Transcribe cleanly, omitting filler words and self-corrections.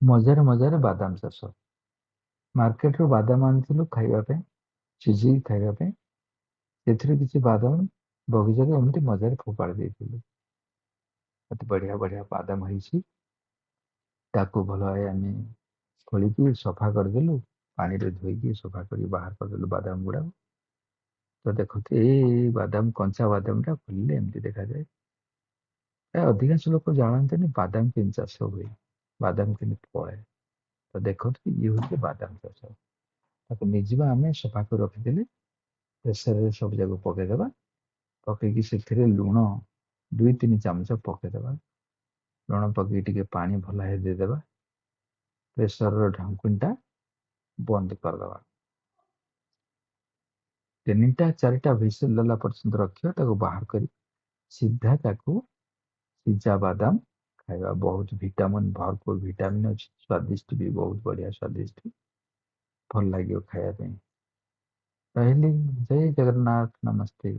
ମଜାରେ ମଜାରେ ବାଦାମ ଚାଷ। ମାର୍କେଟରୁ ବାଦାମ ଆଣିଥିଲୁ ଖାଇବା ପାଇଁ, ସିଝେଇକି ଖାଇବା ପାଇଁ। ସେଥିରୁ କିଛି ବାଦାମ ବଗିଚାରେ ଏମିତି ମଜାରେ ଫୋପାଡ଼ି ଦେଇଥିଲୁ। ଏତେ ବଢ଼ିଆ ବଢ଼ିଆ ବାଦାମ ହେଇଛି। ତାକୁ ଭଲ ଭାବେ ଆମେ ଖୋଳିକି ସଫା କରିଦେଲୁ। ପାଣିରେ ଧୋଇକି ସଫା କରି ବାହାର କରିଦେଲୁ ବାଦାମ ଗୁଡ଼ାକ। ତ ଦେଖନ୍ତୁ ଏଇ ବାଦାମ, କଞ୍ଚା ବାଦାମଟା ଖୋଲିଲେ ଏମିତି ଦେଖାଯାଏ। ପ୍ରାୟ ଅଧିକାଂଶ ଲୋକ ଜାଣନ୍ତିନି ବାଦାମ କେମିତି ଚାଷ ହୁଏ, ବାଦାମ କେମିତି ଫଳେ। ତ ଦେଖନ୍ତୁ ଇଏ ହେଉଛି ବାଦାମ ଚାଷ। ତାକୁ ନେଇଯିବା, ଆମେ ସଫା କରି ରଖିଦେଲେ ପ୍ରେସରରେ ସବୁ ଯାକ ପକେଇଦେବା। ପକେଇକି ସେଥିରେ ଲୁଣ 2-3 ଚାମଚ ପକେଇଦେବା। ଲୁଣ ପକେଇ ଟିକେ ପାଣି ଭଲ ଭାବେ ଦେଇଦେବା। ପ୍ରେସରର ଢାଙ୍କୁଣିଟା ବନ୍ଦ କରିଦେବା। 3-4ଟା ହୁଇସିଲ୍ ଦେଲା ପର୍ଯ୍ୟନ୍ତ ରଖିବା। ତାକୁ ବାହାର କରି ସିଧା ତାକୁ ସିଝା ବାଦାମ ଖାଇବା। ବହୁତ ଭିଟାମିନ୍, ଭରପୁର ଭିଟାମିନ୍ ଅଛି। ସ୍ୱାଦିଷ୍ଟ ବି, ବହୁତ ବଢ଼ିଆ ସ୍ୱାଦିଷ୍ଟ, ଭଲ ଲାଗିବ ଖାଇବା ପାଇଁ। ରହିଲି। ଜୟ ଜଗନ୍ନାଥ, ନମସ୍ତେ।